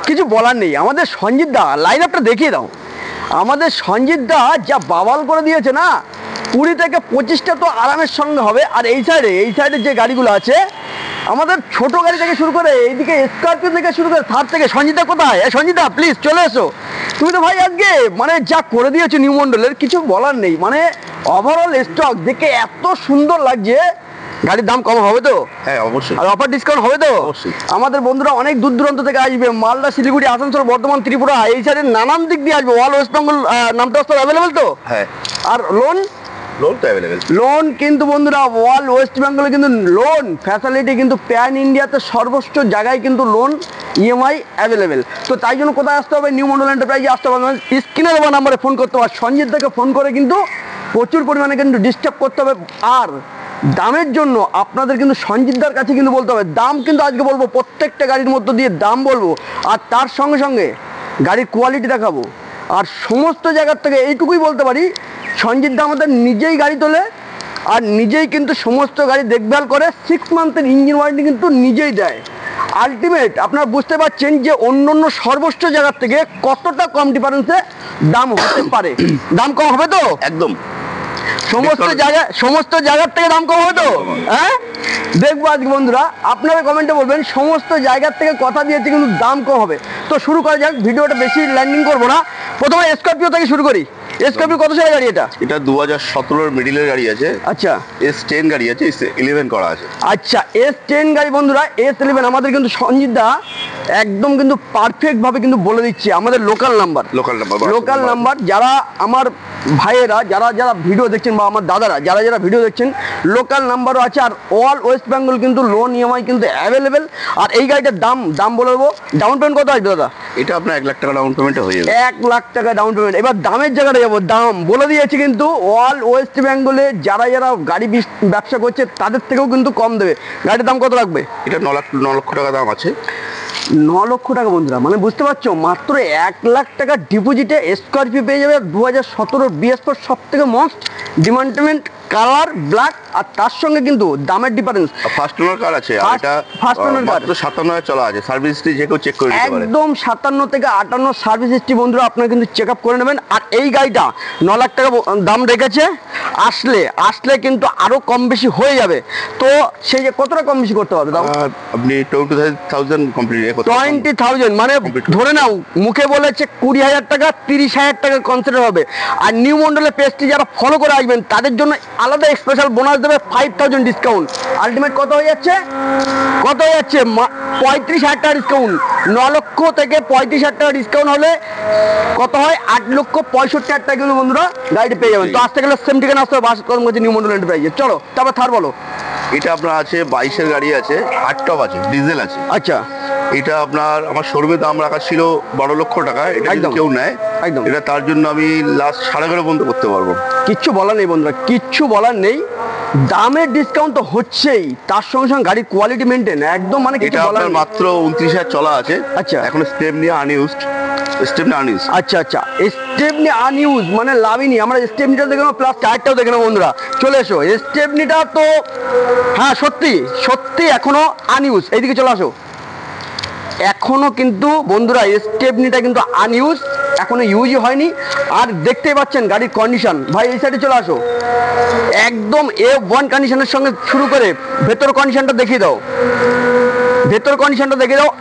কিছু বলার নেই। আমাদের সঞ্জিত দা লাইন আপটা দেখিয়ে দাও। আমাদের সঞ্জিত দা যা বাবাল করে দিয়েছে না, 20 থেকে 25টা তো আরামের সঙ্গে হবে। আর এই সাইডে যে গাড়িগুলো আছে, আমাদের ছোট গাড়ি থেকে শুরু করে এইদিকে স্করপিও থেকে শুরু করে থার থেকে। সঞ্জিতা কোথায়? সঞ্জিতা প্লিজ চলে এসো। তুমি তো ভাই আজকে মানে যা করে দিয়েছো নিউ মন্ডলের, কিছু বলার নেই। মানে ওভারঅল স্টক দেখে এত সুন্দর লাগছে। গাড়ির দাম কম হবে তো? হ্যাঁ অবশ্যই। আর অফার ডিসকাউন্ট হবে তো? অবশ্যই। আমাদের বন্ধুরা অনেক দূর দূরান্ত থেকে আসবে, মালদা, শিলিগুড়ি, আসানসোল, বর্ধমান, ত্রিপুরা, এই সাইডের নানান দিক দিয়ে আসবে। অল ওয়েস্ট বেঙ্গল নামটা অ্যাভেলেবেল তো? হ্যাঁ। আর লোন তো অ্যাভেলেবেল। লোন কিন্তু বন্ধুরা অল ওয়েস্ট বেঙ্গলে কিন্তু লোন ফ্যাসিলিটি কিন্তু প্যান ইন্ডিয়াতে সর্বোচ্চ জায়গায় কিন্তু লোন ইএমআই অ্যাভেলেবেল। তো তাই জন্য কোথায় আসতে হবে? নিউ মন্ডল এন্টারপ্রাইজে আসতে হবে। স্ক্রিনে দেওয়া নাম্বারে ফোন করতে হবে। সঞ্জিত দাকে ফোন করে কিন্তু প্রচুর পরিমাণে কিন্তু ডিস্টার্ব করতে হবে। আর দামের জন্য আপনাদের কিন্তু সঞ্জিতদার কাছে কিন্তু বলতে হবে। দাম কিন্তু আজকে বলবো, প্রত্যেকটা গাড়ির মধ্য দিয়ে দাম বলবো, আর তার সঙ্গে সঙ্গে গাড়ির কোয়ালিটি দেখাবো। আর সমস্ত জায়গার থেকে এইটুকুই বলতে পারি, সঞ্জিতদা আমাদের নিজেই গাড়ি তোলে আর নিজেই কিন্তু সমস্ত গাড়ি দেখভাল করে। 6 মান্থের ইঞ্জিন ওয়ারেন্টি কিন্তু নিজেই দেয়। আলটিমেট আপনারা বুঝতে পারছেন যে অন্য সর্বোচ্চ জায়গার থেকে কতটা কম ডিফারেন্সে দাম হতে পারে। দাম কম হবে তো? একদম। সমস্ত জায়গার থেকে দাম কম হবে তো? হ্যাঁ, দেখবো আজকে বন্ধুরা। আপনারা কমেন্টে বলবেন সমস্ত জায়গার থেকে কথা দিয়েছে কিন্তু দাম কম হবে। তো শুরু করা যাক, ভিডিওটা বেশি ল্যান্ডিং করবো না। প্রথমে স্করপিও থেকে শুরু করি। স্করপিও কত সালের গাড়ি এটা? এটা 2017 মিডিলের গাড়ি আছে। আচ্ছা। S10 গাড়ি আছে, S11 করা আছে। আচ্ছা, S10 গাড়ি বন্ধুরা, S11 আমাদের কিন্তু সঞ্জিত দা একদম কিন্তু পারফেক্ট ভাবে কিন্তু বলে দিচ্ছে। আমাদের লোকাল নাম্বার যারা আমার ভাইয়েরা যারা ভিডিও দেখছেন, বা আমার দাদারা যারা ভিডিও দেখছেন, লোকাল নাম্বারও আছে। আর অল ওয়েস্ট বেঙ্গল কিন্তু লোন ইএমআই কিন্তু অ্যাভেলেবেল। আর এই গাড়িটার দাম বলে দেবো। ডাউন পেমেন্ট কত আসবে দাদা? এটা আপনার 1 লাখ টাকা ডাউন পেমেন্টে হয়ে যাবে। 1 লাখ টাকা ডাউন পেমেন্ট। এবার দামের জায়গাটা যাবো। দাম বলে দিয়েছি কিন্তু অল ওয়েস্ট বেঙ্গলে যারা গাড়ি ব্যবসা করছে তাদের থেকেও কিন্তু কম দেবে। গাড়ির দাম কত রাখবে? এটা 9 লক্ষ টাকা দাম আছে। 9 লক্ষ টাকা বন্ধুরা, মানে বুঝতে পারছো, মাত্র 1 লাখ টাকা ডিপোজিটে স্করপিও পেয়ে যাবে। 2017 BS4 সব থেকে মোস্ট ডিমান্ডমেন্ট কালার ব্ল্যাক। আর তার সঙ্গে কিন্তু দামের ডিফারেন্স। ফার্স্ট ওনার কার আছে, আর এটা ফার্স্ট ওনার কার, মাত্র 57 চলা আছে। সার্ভিস হিস্ট্রি যে কেউ চেক করে নিতে পারে। একদম 57 থেকে 58 সার্ভিস হিস্ট্রি বন্ধুরা আপনারা কিন্তু চেক আপ করে নেবেন। আর এই গাড়িটা 9 লাখ টাকা দাম রেখেছে। আসলে কিন্তু আরো কম বেশি হয়ে যাবে। তো সেই যে কতটা কম বেশি করতে হবে দাম? আপনি 20,000 কমপ্লিট 20,000 মানে ধরে নাও মুখে বলেছে 20,000 টাকা, 30,000 টাকা কনসিডার হবে। আর নিউ মন্ডলের পেজটি যারা ফলো করে আসবেন তাদের জন্য আলাদা স্পেশাল বোনাস দেবে, 5,000 ডিসকাউন্ট। আলটিমেট কত হয়ে যাচ্ছে? 35,000 টাকা ডিসকাউন্ট। 9 লক্ষ থেকে 35,000 টাকা ডিসকাউন্ট হলে কত হয়? 8,65,000 টাকা কিন্তু বন্ধুরা গাড়িটি পেয়ে যাবেন। তো আসতে গেলে সেম ঠিকানা আসতে হবে, বাসকরম করছে নিউ মন্ডল এন্টারপ্রাইজে। চলো তারপর থার বলো। এটা আপনার আছে 22-এর গাড়ি আছে, হার্ডটপ আছে, ডিজেল আছে। আচ্ছা। এটা আমার শোরুমে দাম রাখা ছিল 12 লক্ষ টাকা। এটা একদম কেউ নেয় একদম। এটা তার জন্য আমি লাস্ট 11.5 পর্যন্ত করতে পারবো। কিচ্ছু বলার নেই বন্ধুরা, কিচ্ছু বলার নেই। দামের ডিসকাউন্ট তো হচ্ছেই, তার সঙ্গে সঙ্গে গাড়ির কোয়ালিটি মেনটেন একদম, মানে কিছু বলার নেই। মাত্র 29,000 চলা আছে। আচ্ছা। এখন স্টেপনি আনইউজড। আচ্ছা স্টেপনি আনইউজ মানে লাভিনি। আমরা স্টেপনিটা দেখে নেবো, প্লাস টায়ারটাও দেখে নেবো বন্ধুরা। চলে এসো। স্টেপনিটা তো হ্যাঁ সত্যি এখনো আনইউজ। এইদিকে চলে আসো। এখনো কিন্তু বন্ধুরা স্টেপনিটা কিন্তু আনইউজ, এখনো ইউজই হয়নি। আর দেখতেই পাচ্ছেন গাড়ির কন্ডিশন। ভাই এই সাইডে চলে আসো। একদম A1 কন্ডিশনের সঙ্গে শুরু করে ভেতর কন্ডিশনটা দেখিয়ে দাও।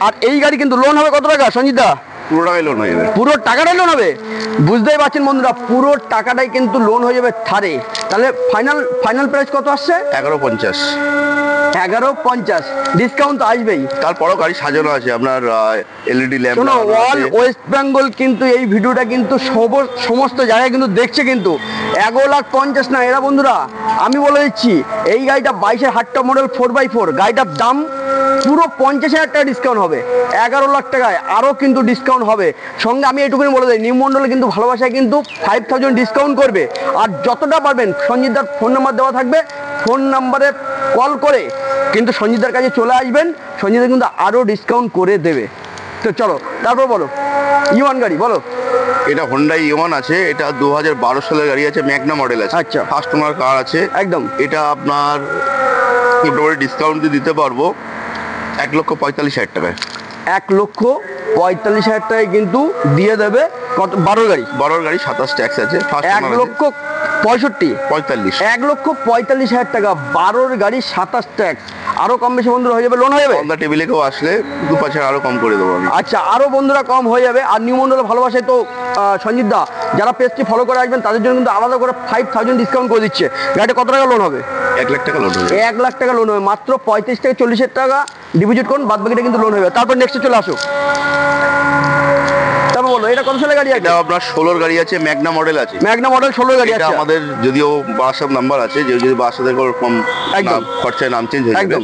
আর এই গাড়ি কিন্তু লোন হবে কত টাকা সঞ্জিতা? পুরো টাকাই লোন হয়ে যাবে। পুরো টাকাটাই লোন হবে। বুঝতেই পারছেন বন্ধুরা, পুরো টাকাটাই কিন্তু লোন হয়ে যাবে থারে। তাহলে ফাইনাল প্রাইস কত আসছে? 11.50। 11.50 ডিসকাউন্ট তো আসবেই। তারপরও গাড়ি সাজানো আছে আপনার LED ল্যাম্প। শোনো, অল ওয়েস্ট বেঙ্গল কিন্তু এই ভিডিওটা কিন্তু সমস্ত জায়গায় কিন্তু দেখছে কিন্তু। 11,50,000 না এরা বন্ধুরা, আমি বলে দিচ্ছি এই গাড়িটা 22-এর হার্ডটপ মডেল 4x4 গাড়িটার দাম পুরো 50,000 টাকা ডিসকাউন্ট হবে। 11 লাখ টাকায় আরও কিন্তু ডিসকাউন্ট হবে। সঙ্গে আমি এইটুকুনি বলে দিই, নিউ মন্ডলে কিন্তু ভালোবাসায় কিন্তু 5,000 ডিসকাউন্ট করবে। আর যতটা পারবেন সঞ্জিতদার ফোন নাম্বার দেওয়া থাকবে, ফোন নাম্বারে কল করে কিন্তু সঞ্জিতদার কাছে চলে আসবেন। সঞ্জিতদা কিন্তু আরও ডিসকাউন্ট করে দেবে। তো চলো তারপর বলো। ইওয়ান গাড়ি বলো। এটা হোন্ডাই ইওয়ান আছে। এটা 2012 সালের গাড়ি আছে, ম্যাগনা মডেল আছে। আচ্ছা। ফার্স্ট ওনার কার আছে একদম। এটা আপনার মোটামুটি ডিসকাউন্ট দিয়ে দিতে পারবো 1,45,000 টাকায়। 1,45,000 টাকায় কিন্তু দিয়ে দেবে। কত 12 গাড়ি? 12 গাড়ি 27 ট্যাক্স আছে, 1,65,000 45 1,45,000 টাকা 12 গাড়ি 27 ট্যাক্স। আরো কম বেশি বন্ধুরা হয়ে যাবে, লোন হয়ে যাবে। অন দা টেবিলে কেউ আসলে 2-5 আরো কম করে দেবো আমি। আচ্ছা, আরো বন্ধুরা কম হয়ে যাবে। আর নিউ মন্ডল ভালোবাসায় তো সঞ্জিত দা যারা পেজটি ফলো করে আসবেন তাদের জন্য কিন্তু আলাদা করে 5,000 ডিসকাউন্ট করে দিচ্ছে। গাড়িটা কত টাকা লোন হবে? 1 লাখ টাকা লোন হবে। 1 লাখ টাকা লোন হবে। মাত্র 35 থেকে 40,000 টাকা ডিপোজিট করুন, বাদ বাকিটা কিন্তু লোন হবে। তারপর নেক্সটে চলে আসো। তারপর বলো এটা কত সালের গাড়ি আছে? এটা আপনার 16 গাড়ি আছে, ম্যাগনা মডেল আছে। ম্যাগনা মডেল 16 গাড়ি এটা আছে। আমাদের যদিও বাসার নাম্বার আছে, যে যদি বাসাদের কম একদম। খরচায় নাম চেঞ্জ হয়ে যাবে। একদম।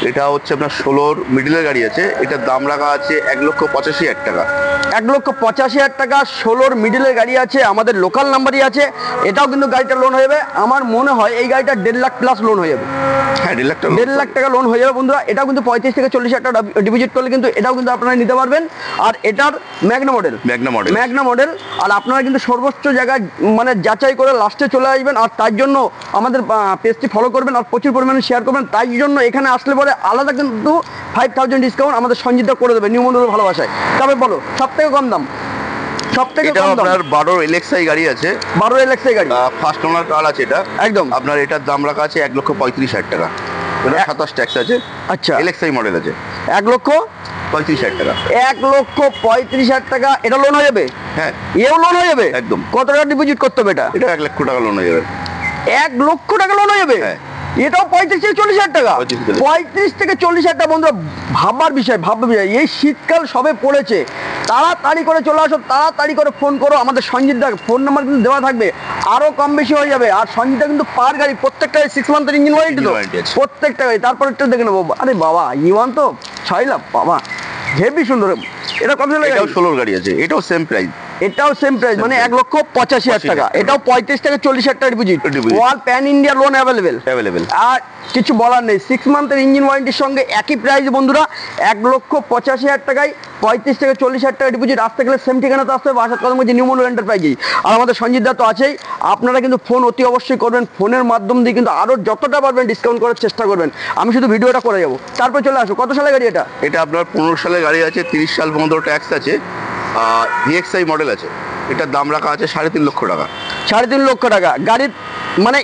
এটা হচ্ছে আপনার 16 মিডলের গাড়ি আছে, এটার দাম রাখা আছে 1,85,000 টাকা। 1,85,000 টাকা 16 মিডলের গাড়ি আছে, আমাদের লোকাল নাম্বারই আছে। এটাও কিন্তু গাড়িটা লোন হয়ে যাবে। আমার মনে হয় এই গাড়িটা 1.5 লাখ প্লাস লোন হয়ে যাবে। হ্যাঁ, 1.5 লাখ টাকা 1.5 লাখ টাকা লোন হয়ে যাবে বন্ধুরা। এটাও কিন্তু 35 থেকে 40,000 টাকা ডিপোজিট করলে কিন্তু এটাও কিন্তু আপনারা নিতে পারবেন। আর এটার ম্যাগনা মডেল আর আপনারা কিন্তু সর্বোচ্চ জায়গায় মানে যাচাই করে লাস্টে চলে আসবেন। আর তার জন্য আমাদের পেজটি ফলো করবেন আর প্রচুর পরিমাণে শেয়ার করবেন। তাই জন্য এখানে আসলে পরে আলাদা কিন্তু 5,000 ডিসকাউন্ট আমাদের সঞ্জিতদা করে দেবে নিউ মন্ডল ভালোবাসায়। তবে বলো সব থেকে কম দাম, সব থেকে কম দাম। আপনার 12 এলএক্সআই গাড়ি আছে, 12 এলএক্সআই গাড়ি, ফার্স্ট ওনার কার আছে এটা। একদম। আপনার এটার দাম রাখা আছে 1,35,000 টাকা। এটা 27 ট্যাক্স আছে। আচ্ছা, এলএক্সআই মডেল আছে, 1,35,000 টাকা। 1,35,000 টাকা এটা লোন হয়ে যাবে। হ্যাঁ, এও লোন হয়ে যাবে। একদম। কত টাকা ডিপোজিট করতে হবে এটা? এটা 1 লক্ষ টাকা লোন হয়ে যাবে। 1 লক্ষ টাকা লোন হয়ে যাবে। হ্যাঁ। এটাও 35 থেকে 40,000 টাকা। 35 থেকে 40,000 টাকা বন্ধুরা, ভাববার বিষয়। এই শীতকাল সবে পড়েছে, তাড়াতাড়ি করে চলে আসো, তাড়াতাড়ি করে ফোন করো। আমাদের সঞ্জিতদার ফোন নাম্বার কিন্তু দেওয়া থাকবে, আরো কম বেশি হয়ে যাবে। আর সঞ্জিতদা কিন্তু পার গাড়ি প্রত্যেকটা 6 মান্থের ইঞ্জিন ওয়ারেন্টি তো প্রত্যেকটা গাড়ি। তারপর একটা দেখে নেবো। আরে বাবা, ইওয়ান তো 6 লাখ বাবা, হেভি সুন্দর। এটা কত লাগে? এটাও 16 গাড়ি আছে, এটাও সেম প্রাইস। এটাও সেম প্রাইস, মানে 1,85,000 টাকা। এটাও 35 থেকে 40,000 টাকা deposit. All pan India loan available. আর কিছু বলার নেই, 6 মান্থের ইঞ্জিন ওয়ারেন্টির সঙ্গে একই প্রাইস বন্ধুরা। 1,85,000 টাকায় 35 থেকে 40,000 টাকা ডিপোজিট। আসতে গেলে সেম ঠিকানাতে আসতে হবে, আসার কথা বলছি নিউ মন্ডল এন্টারপ্রাইজেই। আর আমাদের সঞ্জিত দা তো আছেই। আপনারা কিন্তু ফোন অতি অবশ্যই করবেন, ফোনের মাধ্যম দিয়ে কিন্তু আরো যতটা পারবেন ডিসকাউন্ট করার চেষ্টা করবেন। আমি শুধু ভিডিওটা করে যাবো। তারপর চলে আসো, কত সালের গাড়ি এটা? এটা আপনার 15 সালের গাড়ি আছে, 30 সাল পর্যন্ত ট্যাক্স আছে। ভিএক্সআই মডেল আছে, এটার দাম রাখা আছে 3.5 লক্ষ টাকা। 3.5 লক্ষ টাকা গাড়ির, মানে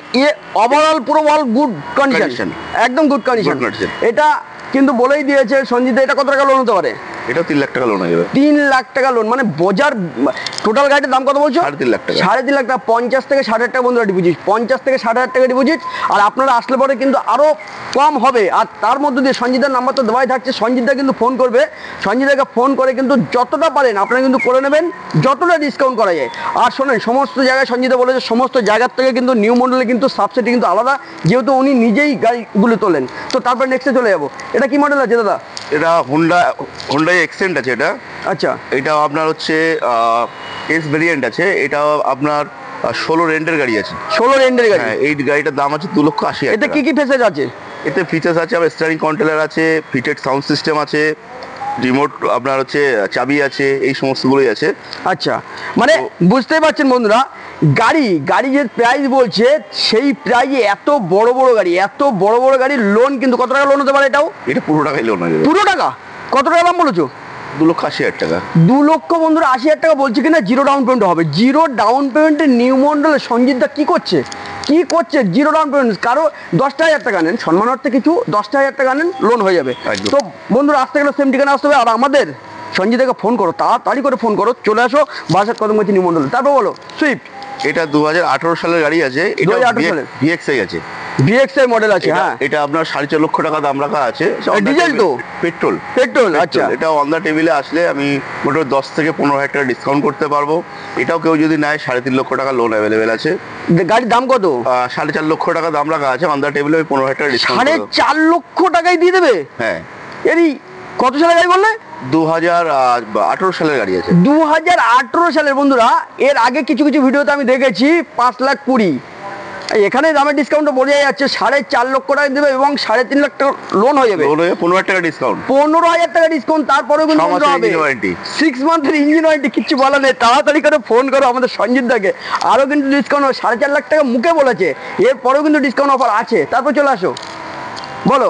ওভারঅল পুরো অল গুড কন্ডিশন, একদম গুড কন্ডিশন। এটা কিন্তু বলেই দিয়েছে সঞ্জিত, এটা কত টাকা লোন হতে পারে? এটাও 3 লাখ টাকা লোন হয়ে যাবে। 3 লাখ টাকা লোন, মানে বোঝার টোটাল গাড়িটার দাম কত বলছো? 3.5 লাখ টাকা। 3.5 লাখ টাকা, 50 থেকে 60,000 টাকা বন্ধুরা ডিপোজিট, 50 থেকে 60,000 টাকা ডিপোজিট। আর আপনারা আসলে পরে কিন্তু আরো কম হবে। আর তার মধ্যে দিয়ে সঞ্জিতার নাম্বার তো দেওয়াই থাকছে, সঞ্জিতা কিন্তু ফোন করবে। সঞ্জিতাকে ফোন করে কিন্তু যতটা পারেন আপনারা কিন্তু করে নেবেন, যতটা ডিসকাউন্ট করা যায়। আর শোনেন, সমস্ত জায়গায় সঞ্জিতা বলেছে সমস্ত জায়গার থেকে কিন্তু নিউ মডেলে কিন্তু সাবসিডি কিন্তু আলাদা, যেহেতু উনি নিজেই গাড়িগুলো তোলেন। তো তারপর নেক্সটে চলে যাবো। এটা কি মডেল আছে দাদা? এটা হোন্ডা এক্সেন্ট আছে এটা। আচ্ছা, এটা আপনার হচ্ছে এস ভেরিয়েন্ট আছে। এটা আপনার 16 রেন্টের গাড়ি আছে। 16 রেন্টের গাড়ি। হ্যাঁ, এই গাড়িটার দাম আছে 2,80,000 এতে টাকা। কি কি ফেসেজ আছে? এতে ফিচার্স আছে, আবার স্টিয়ারিং কন্ট্রোলার আছে, ফিটেড সাউন্ড সিস্টেম আছে, রিমোট আপনার হচ্ছে চাবি আছে, এই সমস্তগুলোই আছে। আচ্ছা, মানে বুঝতেই পারছেন বন্ধুরা, গাড়ি যে প্রাইস বলছে সেই প্রাইজে এত বড় বড় গাড়ির লোন কিন্তু কত টাকা লোন হতে পারে? এটাও এটা পুরো টাকাই লোন হয়ে যাবে। পুরো টাকা? কত টাকা দাম বলেছো? 2,80,000 টাকা। 2 লক্ষ বন্ধুরা 80,000 টাকা বলছে কিনা, জিরো ডাউন পেমেন্ট হবে। জিরো ডাউন পেমেন্টে নিউ মন্ডলে সঞ্জিতদা কি করছে জিরো ডাউন পেমেন্ট। কারো 10,000 টাকা নেন, সম্মানার্থে কিছু 10,000 টাকা নেন, লোন হয়ে যাবে। তো বন্ধুরা আসতে গেলে সেম ঠিকানা আসতে হবে। আর আমাদের সঞ্জিতাকে ফোন করো, তাড়াতাড়ি করে ফোন করো, চলে আসো বাসার কদম গেছে নিউ মন্ডলে। তারপর বলো সুইফট। এটা 2018 সালের গাড়ি আছে, এটা 2018 সালের ভিএক্সআই আছে। ভিএক্সআই মডেল আছে। হ্যাঁ, এটা আপনার 4.5 লক্ষ টাকা দাম রাখা আছে। ডিজেল তো? পেট্রোল। আচ্ছা, এটা অন দা টেবিলে আসলে আমি মোটামুটি 10 থেকে 15,000 টাকা ডিসকাউন্ট করতে পারবো। এটাও কেউ যদি নেয় 3.5 লক্ষ টাকা লোন অ্যাভেলেবেল আছে। গাড়ির দাম কত? 4.5 লক্ষ টাকা দাম রাখা আছে, অন দা টেবিলে 15,000 টাকা ডিসকাউন্ট। 4.5 লক্ষ টাকায় দিয়ে দেবে? হ্যাঁ। এরই কত সালের গাড়ি বললে? 2018 সালের গাড়ি আছে। 2018 সালের বন্ধুরা। এর আগে কিছু ভিডিওতে আমি দেখেছি 5,20,000। এখানে দামের ডিসকাউন্ট বোঝাই যাচ্ছে, 4.5 লক্ষ টাকা দেবে এবং 3.5 লাখ টাকা লোন হয়ে যাবে। 15,000 টাকা ডিসকাউন্ট। 15,000 টাকা ডিসকাউন্ট, তারপরেও কিন্তু 6 মান্থের ইঞ্জিন ওয়ারেন্টি। কিচ্ছু বলার নেই, তাড়াতাড়ি করে ফোন করো আমাদের সঞ্জিতদাকে। আরও কিন্তু ডিসকাউন্ট 4.5 লাখ টাকা মুখে বলেছে, এরপরেও কিন্তু ডিসকাউন্ট অফার আছে। তারপর চলে আসো, বলো।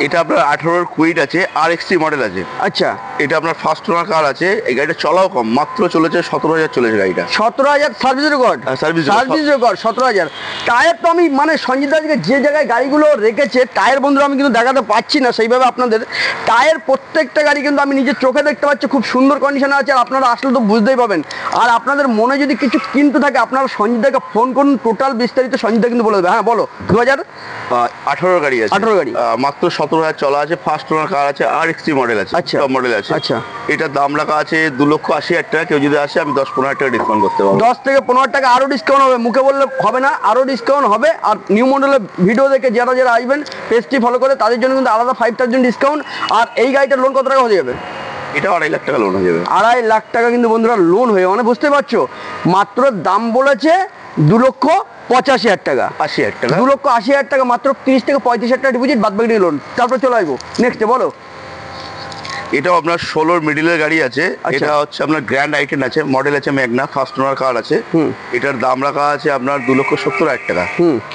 এটা আপনার 18 কুইট আছে, আর এক্সটি মডেল আছে। আচ্ছা, এটা আপনার ফার্স্ট ওনার কার আছে। এই গাড়িটা চলাও কম, মাত্র চলেছে 17,000 চলেছে গাড়িটা। 17,000 service record. Service service record 17,000। Tyre তো আমি মানে সঞ্জিত আজকে যে জায়গায় গাড়িগুলো রেখেছে টায়ার বন্ধুরা আমি কিন্তু দেখাতে পাচ্ছি না সেইভাবে আপনাদের। টায়ার প্রত্যেকটা গাড়ি কিন্তু আমি নিজের চোখে দেখতে পাচ্ছি, খুব সুন্দর কন্ডিশনে আছে। আর আপনারা আসলে তো বুঝতেই পাবেন। আর আপনাদের মনে যদি কিছু কিনতে থাকে আপনারা সঞ্জিতাকে ফোন করুন, টোটাল বিস্তারিত সঞ্জিতা কিন্তু বলে দেবে। হ্যাঁ বলো। 2018 গাড়ি আছে। 18 গাড়ি। মাত্র 17,000 চলা আছে। ফার্স্ট ওনার কার আছে, আর এক্সটি মডেল আছে। আচ্ছা, টপ মডেল আছে। আচ্ছা, এটার দাম রাখা আছে 2,80,000 টাকা। কেউ যদি আসে আমি 10-15,000 টাকা ডিসকাউন্ট করতে পারবো। 10 থেকে 15 টাকা আরো ডিসকাউন্ট হবে, মুখে বললে হবে না, আরো ডিসকাউন্ট হবে। আর নিউ মডেলের ভিডিও দেখে যারা যারা আসবেন পেজটি ফলো করে তাদের জন্য কিন্তু আলাদা 5,000 ডিসকাউন্ট। আর এই গাড়িটার লোন কত টাকা হয়ে যাবে? এটা 2.5 লাখ টাকা লোন হয়ে যাবে। 2.5 লাখ টাকা কিন্তু বন্ধুরা লোন হয়ে, মানে বুঝতে পারছো মাত্র দাম বলেছে 2,85,000 টাকা। 80,000 টাকা। 2,80,000 টাকা, মাত্র 30 থেকে 35,000 টাকা ডিপোজিট, বাদ বাকি লোন। তারপর চলে আসবো নেক্সটে, বলো। এটাও আপনার 16 মিডিলের গাড়ি আছে। আচ্ছা। এটা হচ্ছে আপনার গ্র্যান্ড আইটেন আছে, মডেল আছে ম্যাগনা, ফার্স্ট ওনার কার আছে। এটার দাম রাখা আছে আপনার 2,70,000 টাকা।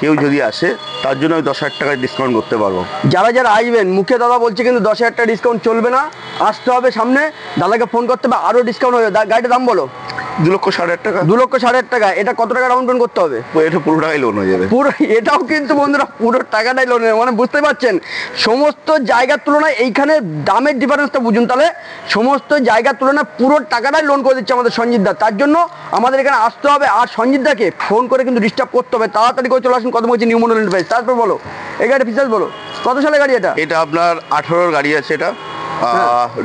কেউ যদি আসে তার জন্য আমি 10,000 টাকা ডিসকাউন্ট করতে পারবো। যারা যারা আসবেন মুখে দাদা বলছে কিন্তু 10,000 টাকা ডিসকাউন্ট চলবে না, আসতে হবে সামনে, দাদাকে ফোন করতে হবে, আরো ডিসকাউন্ট হবে। গাড়িটার দাম বলো। 2,60,000 টাকা। 2,60,000 টাকা। এটা কত টাকা ডাউন পেমেন্ট করতে হবে? এটা পুরো টাকাই লোন হয়ে যাবে। পুরো এটাও কিন্তু বন্ধুরা পুরো টাকাটাই লোন, মানে বুঝতে পারছেন সমস্ত জায়গার তুলনায় এইখানে দামের ডিফারেন্সটা বুঝুন। তাহলে সমস্ত জায়গার তুলনায় পুরো টাকাটাই লোন করে দিচ্ছে আমাদের সঞ্জিত দা। তার জন্য আমাদের এখানে আসতে হবে, আর সঞ্জিত দাকে ফোন করে কিন্তু ডিস্টার্ব করতে হবে। তাড়াতাড়ি করে চলে আসুন, কত বলছি নিউ মডেল এন্টারপ্রাইজ। তারপর বলো এই গাড়ির ফিচার্স বলো, কত সালের গাড়ি এটা? এটা আপনার 18 গাড়ি আছে। এটা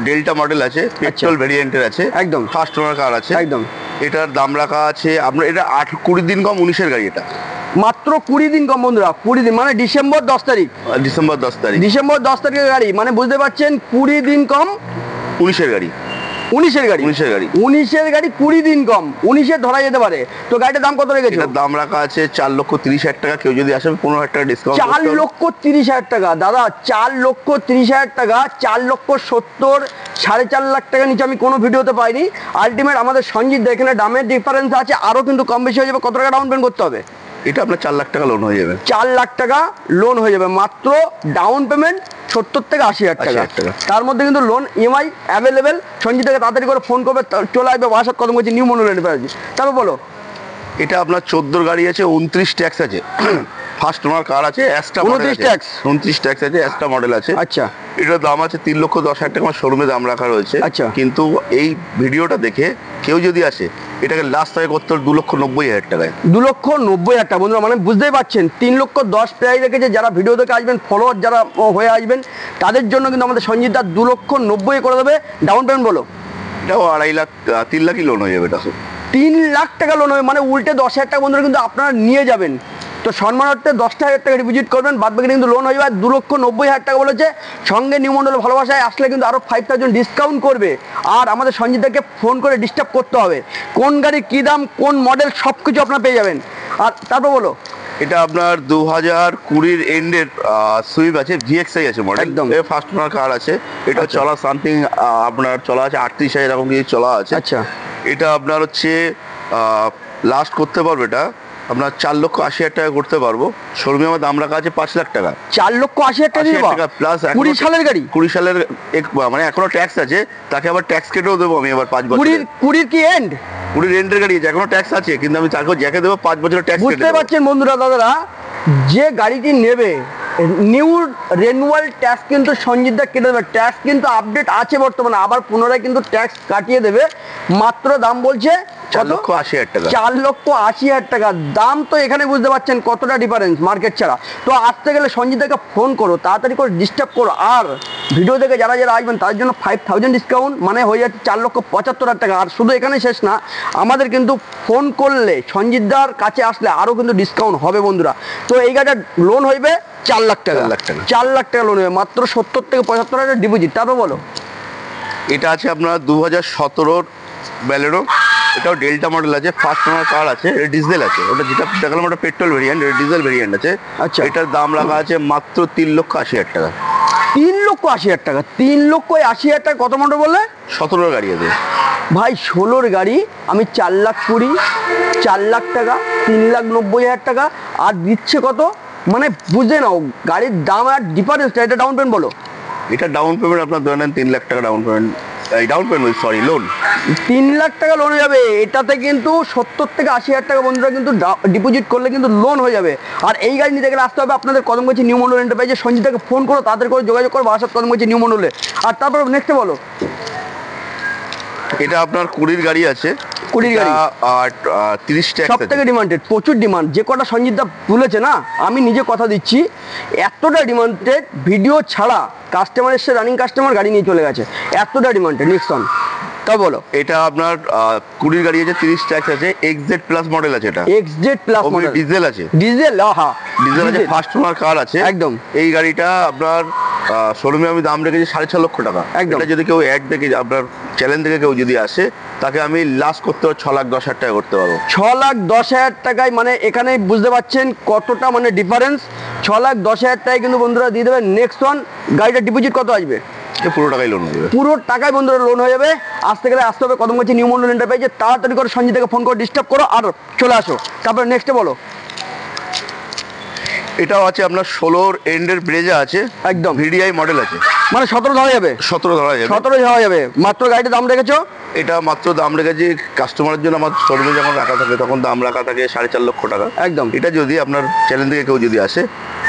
ডেল্টা মডেল আছে, পেট্রোল ভেরিয়েন্টের আছে, একদম ফার্স্ট ওনার কার আছে। একদম। এটার দাম রাখা আছে আপনার, এটা 20 দিন কম 19-এর গাড়ি। এটা মাত্র 20 দিন কম বন্ধুরা, 20 দিন মানে ডিসেম্বর 10 তারিখ। ডিসেম্বর 10 তারিখ। ডিসেম্বর 10 তারিখের গাড়ি, মানে বুঝতে পারছেন 20 দিন কম 19-এর গাড়ি। 19-এর গাড়ি। 19-এর গাড়ি। 19-এর গাড়ি 20 দিন কম, 19-এর ধরা যেতে পারে। তো গাড়িটার দাম কত রেখেছো? এটার দাম রাখা আছে 4,30,000 টাকা। কেউ যদি আসে 15,000 টাকা ডিসকাউন্ট। 4,30,000 টাকা দাদা, 4,30,000 টাকা। 4,70,000, 4.5 লাখ টাকা নিচে আমি কোনো ভিডিওতে পাইনি। আলটিমেট আমাদের সঞ্জিত দা, এখানে দামের ডিফারেন্স আছে, আরো কিন্তু কম বেশি হয়ে যাবে। কত টাকা ডাউন পেমেন্ট করতে হবে? এটা আপনার 4 লাখ টাকা লোন হয়ে যাবে। 4 লাখ টাকা লোন হয়ে যাবে। মাত্র ডাউন পেমেন্ট 70 থেকে 80,000 টাকা। তার মধ্যে কিন্তু লোন ইএমআই অ্যাভেলেবেল। সঞ্জিতাকে তাড়াতাড়ি করে ফোন করবে, চলে আসবে বাসার কদম করছি নিউ মডেল এন্টারপ্রাইজ। তারপর বলো। এটা আপনার 14 গাড়ি আছে, 29 ট্যাক্স আছে। ফার্স্ট ওনার কার আছে, অ্যাস্টা মডেল 29 আছে। ট্যাক্স। 29 ট্যাক্স আছে, অ্যাস্টা মডেল আছে। আচ্ছা। এটার দাম আছে 3,10,000 টাকা। আমার শোরুমে দাম রাখা রয়েছে। আচ্ছা। কিন্তু এই ভিডিওটা দেখে কেউ যদি আসে এটাকে লাস্ট টাকা করতে হবে 2,90,000 টাকায়। 2,90,000 টাকা বন্ধুরা, মানে বুঝতেই পারছেন 3,10,000 প্রাইস রেখেছে। যারা ভিডিও দেখে আসবেন, ফলোয়ার যারা হয়ে আসবেন, তাদের জন্য কিন্তু আমাদের সঞ্জিত দা 2,90,000 করে দেবে। ডাউন পেমেন্ট বলো। এটাও 2.5 লাখ, 3 লাখই লোন হয়ে যাবে। এটা 3 লাখ টাকা লোন হবে, মানে উল্টে 10,000 টাকা বন্ধুরা কিন্তু আপনারা নিয়ে যাবেন। তো সম্মানার্থে 10,000 টাকা ডিপোজিট করবেন, বাদ বাকি কিন্তু লোন হয়ে যাবে। 2,90,000 টাকা বলেছে। সঙ্গে নিউ মডেল ভালোবাসায় আসলে কিন্তু আরও 5,000 ডিসকাউন্ট করবে। আর আমাদের সঞ্জিতাকে ফোন করে ডিস্টার্ব করতে হবে, কোন গাড়ির কী দাম, কোন মডেল, সব কিছু আপনারা পেয়ে যাবেন। আর তারপর বলো। এটা আপনার 2020-এর এন্ডের সুইফট আছে, ভিএক্সআই আছে মডেল। একদম। ফার্স্ট ওনার কার আছে। এটা আচ্ছা। চলা সামথিং আপনার চলা আছে 38,000 এরকম কিছু চলা আছে। আচ্ছা। এটা আপনার হচ্ছে লাস্ট করতে পারবে এটা আপনার 4,80,000 টাকা করতে পারবো। শোরুমে আমার দাম রাখা আছে 5 লাখ টাকা। 4,80,000 টাকা প্লাস 20 সালের গাড়ি। 20 সালের মানে এখনো ট্যাক্স আছে, তাকে আবার ট্যাক্স কেটেও দেবো আমি আবার 5 বছর। 20 কি এন্ড? 20 রেন্টের গাড়ি আছে, এখনো ট্যাক্স আছে, কিন্তু আমি তাকে জ্যাকে দেবো 5 বছরের ট্যাক্স। বুঝতে পারছেন বন্ধুরা দাদারা, যে গাড়িটি নেবে নিউ রেনুয়াল ট্যাক্স কিন্তু সঞ্জিত দা কেটে দেবে। ট্যাক্স কিন্তু আপডেট আছে বর্তমানে, আবার পুনরায় কিন্তু ট্যাক্স কাটিয়ে দেবে। মাত্র দাম বলছে 4,80,000 টাকা। 4,80,000 টাকা দাম। তো এখানে বুঝতে পারছেন কতটা ডিফারেন্স মার্কেট ছাড়া। তো আসতে গেলে সঞ্জিত দাকে ফোন করো, তাড়াতাড়ি করে ডিস্টার্ব করো। আর ভিডিও দেখে যারা যারা আসবেন তাদের জন্য 5,000 ডিসকাউন্ট, মানে হয়ে যাচ্ছে 4,75,000 টাকা। আর শুধু এখানে শেষ না, আমাদের কিন্তু ফোন করলে সঞ্জিত দার কাছে আসলে আরও কিন্তু ডিসকাউন্ট হবে বন্ধুরা। তো এই গাড়িটা লোন হইবে 4 লাখ টাকা। 4 লাখ টাকা লোন হবে, মাত্র 70 থেকে 75,000 ডিপোজিট। তারপর বলো। এটা আছে আপনার 2017-র ব্যালেরো। এটাও ডেল্টা মডেল আছে, ফার্স্ট ওনার কার আছে, ডিজেল আছে। ওটা যেটা দেখালাম ওটা পেট্রোল ভেরিয়েন্ট, এটা ডিজেল ভেরিয়েন্ট আছে। আচ্ছা। এটার দাম রাখা আছে মাত্র 3,80,000 টাকা। 3,80,000 টাকা। 3,80,000 টাকা কত মডেল বললে? 17 গাড়ি আছে ভাই। 16 গাড়ি আমি 4,20,000, 4 লাখ টাকা, 3,90,000 টাকা। আর দিচ্ছে কত? মানে বুঝে নাও গাড়ির দাম আর ডিফারেন্সটা, এটা ডাউন পেমেন্ট বলো। এটা ডাউন পেমেন্ট আপনার ধরে নেন 3 লাখ টাকা down payment, sorry loan. 3 lakh টাকা লোন হয়ে যাবে, এটাতে কিন্তু 70 থেকে 80 হাজার টাকা বন্ধুরা কিন্তু ডিপোজিট করলে কিন্তু লোন হয়ে যাবে। আর এই গাড়ি নিতে গেলে আসতে হবে আপনাদের কদমগাছি নিউ মন্ডল এন্টারপ্রাইজে, সঞ্জিতাকে ফোন করো, তাদের করে যোগাযোগ করো বারাসাত কদমগাছি নিউ মন্ডলে। আর তারপর নেক্সটে বলো। এটা আপনার 20 গাড়ি আছে, 20 গাড়ি আর 30 ট্যাক্স সব থেকে ডিমান্ডেড, প্রচুর ডিমান্ড। যে কটা সঞ্জিতদা তুলেছে না, আমি নিজে কথা দিচ্ছি, এতটা ডিমান্ডেড, ভিডিও ছাড়া কাস্টমার এসে রানিং কাস্টমার গাড়ি নিয়ে চলে গেছে, এতটা ডিমান্ডেড নিক্সন। তা বলো। এটা আপনার 20 গাড়ি আছে, 30 ট্যাক্স আছে, XZ প্লাস মডেল আছে, এটা XZ প্লাস মডেল, ডিজেল আছে, ডিজেল, আহা ডিজেল আছে, ফার্স্ট ওনার কার আছে একদম। এই গাড়িটা আপনার শোরুমে আমি দাম রেখেছি 6.5 লক্ষ টাকা। একদম। এটা যদি কেউ অ্যাড দেখে আপনার চ্যানেল থেকে কেউ যদি আসে, তাকে আমি লাস্ট করতে পারবো 6,10,000 টাকা করতে পারবো। 6,10,000 টাকায়, মানে এখানে বুঝতে পারছেন কতটা মানে ডিফারেন্স। 6,10,000 টাকায় কিন্তু বন্ধুরা দিয়ে দেবে নেক্সন। গাড়িটা ডিপোজিট কত আসবে? পুরো টাকাই লোন হয়ে যাবে, পুরো টাকায় বন্ধুরা লোন হয়ে যাবে। আসতে গেলে আসতে হবে কদমগাছি নিউ মন্ডল এন্টারপ্রাইজে, তাড়াতাড়ি করে সঞ্জিতাকে ফোন করে ডিস্টার্ব করো আর চলে আসো। তারপরে নেক্সটে বলো। এটাও আছে আপনার 16 এন্ডের ব্রেজা আছে, একদম VDI মডেল আছে, মানে 17 ধরা যাবে, 17 ধরা যাবে, 17 যাওয়া যাবে। মাত্র গাড়িটার দাম রেখেছো? এটা মাত্র দাম রেখেছি কাস্টমারের জন্য, আমার শোরুমে যখন রাখা থাকে তখন দাম রাখা থাকে 4.5 লক্ষ টাকা। একদম। এটা যদি আপনার চ্যানেল থেকে কেউ যদি আসে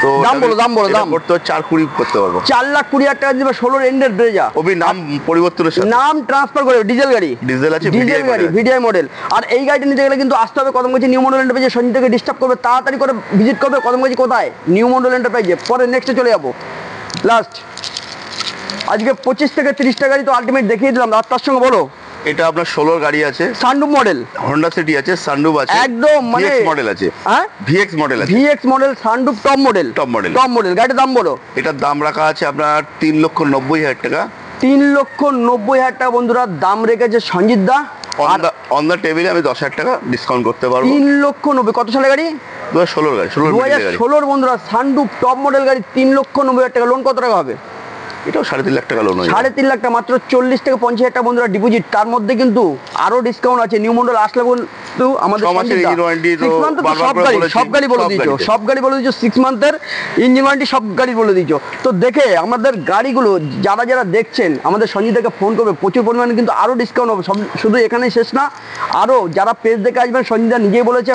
তো দাম বলো, দাম বলো, দাম। করতে 4.20 করতে পারবো। 4,20,000 টাকা দিবে 16 এন্ডের ব্রেজা। ওবি নাম পরিবর্তনের সাথে নাম ট্রান্সফার করে, ডিজেল গাড়ি, ডিজেল আছে, ডিজেল গাড়ি, VDI মডেল। আর এই গাড়িটা নিতে গেলে কিন্তু আসতে হবে কদমগাছি নিউ মন্ডল এন্টারপ্রাইজে, সঞ্জিতাকে ডিস্টার্ব করবে, তাড়াতাড়ি করে ভিজিট করবে কদমগাছি কোথায়, নিউ মন্ডল এন্টারপ্রাইজে। পরে নেক্সটে চলে যাবো লাস্ট। আজকে 25 থেকে 30টা গাড়ি তো আলটিমেট দেখিয়ে দিলাম, আর তার সঙ্গে বলো। এটা আপনার 16 গাড়ি আছে, সানরুফ মডেল, হোন্ডা সিটি আছে, সানরুফ আছে, একদম মানে VX মডেল আছে, হ্যাঁ VX মডেল আছে, VX model, sunroof, top model, top model, top model. গাড়িটার দাম বলো। এটার দাম রাখা আছে আপনার 3,90,000 টাকা। 3,90,000 টাকা বন্ধুরা দাম রেখেছে সঞ্জিত দা। আর অন দ্য টেবিলে আমি 10,000 টাকা ডিসকাউন্ট করতে পারবো। 3,90,000, কত সালের গাড়ি? 2016 গাড়ি, 16 গাড়ি, 2016 বন্ধুরা, সানরুফ টপ মডেল গাড়ি, 3,90,000 টাকা। লোন কত টাকা হবে? এটাও 3.5 লাখ টাকা লোন। 3.5 লাখ টাকা, মাত্র 40 থেকে 50,000 টাকা বন্ধুরা ডিপোজিট। তার মধ্যে কিন্তু আরো ডিসকাউন্ট আছে। নিউ মন্ডল আসলে কিন্তু আমাদের 6 মাসের ইঞ্জিন ওয়ারেন্টি, তো সব গাড়ি বলে দিয়েছো, সব গাড়ি বলে দিয়েছো, 6 মান্থের ইঞ্জিন ওয়ারেন্টি সব গাড়ি বলে দিয়েছো। তো দেখে আমাদের গাড়িগুলো যারা যারা দেখছেন, আমাদের সঞ্জিতাকে ফোন করবে, প্রচুর পরিমাণে কিন্তু আরো ডিসকাউন্ট হবে। সব শুধু এখানেই শেষ না, আরো যারা পেজ দেখে আসবেন, সঞ্জিতা নিজেই বলেছে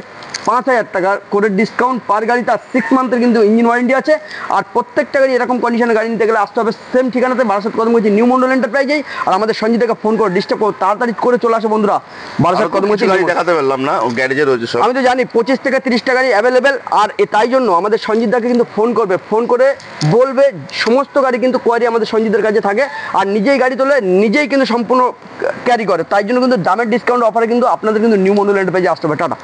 5,000 টাকা করে ডিসকাউন্ট পার গাড়ি, তার 6 মান্থের কিন্তু ইঞ্জিন ওয়ারেন্টি আছে। আর প্রত্যেকটা গাড়ি এরকম কন্ডিশনে গাড়ি নিতে গেলে আসতে হবে সেম ঠিকানাতে, বারাসাত কদমগাছি নিউ মন্ডল এন্টারপ্রাইজেই। আর আমাদের সঞ্জিতাকে ফোন করে ডিস্টার্ব করো, তাড়াতাড়ি করে চলে আসো বন্ধুরা বারাসাত কদমগাছি। গাড়ি দেখাতে পারলাম না, ও গ্যারেজে রয়েছে সব। আমি তো জানি 25 থেকে 30টা গাড়ি অ্যাভেলেবেল। আর তাই জন্য আমাদের সঞ্জিতদাকে কিন্তু ফোন করবে, ফোন করে বলবে সমস্ত গাড়ি কিন্তু কোয়ারি আমাদের সঞ্জিতের কাছে থাকে। আর নিজেই গাড়ি তোলে, নিজেই কিন্তু সম্পূর্ণ ক্যারি করে। তাই জন্য কিন্তু দামের ডিসকাউন্ট অফারে কিন্তু আপনাদের কিন্তু নিউ মন্ডল এন্টারপ্রাইজে আসতে হবে। টাটা।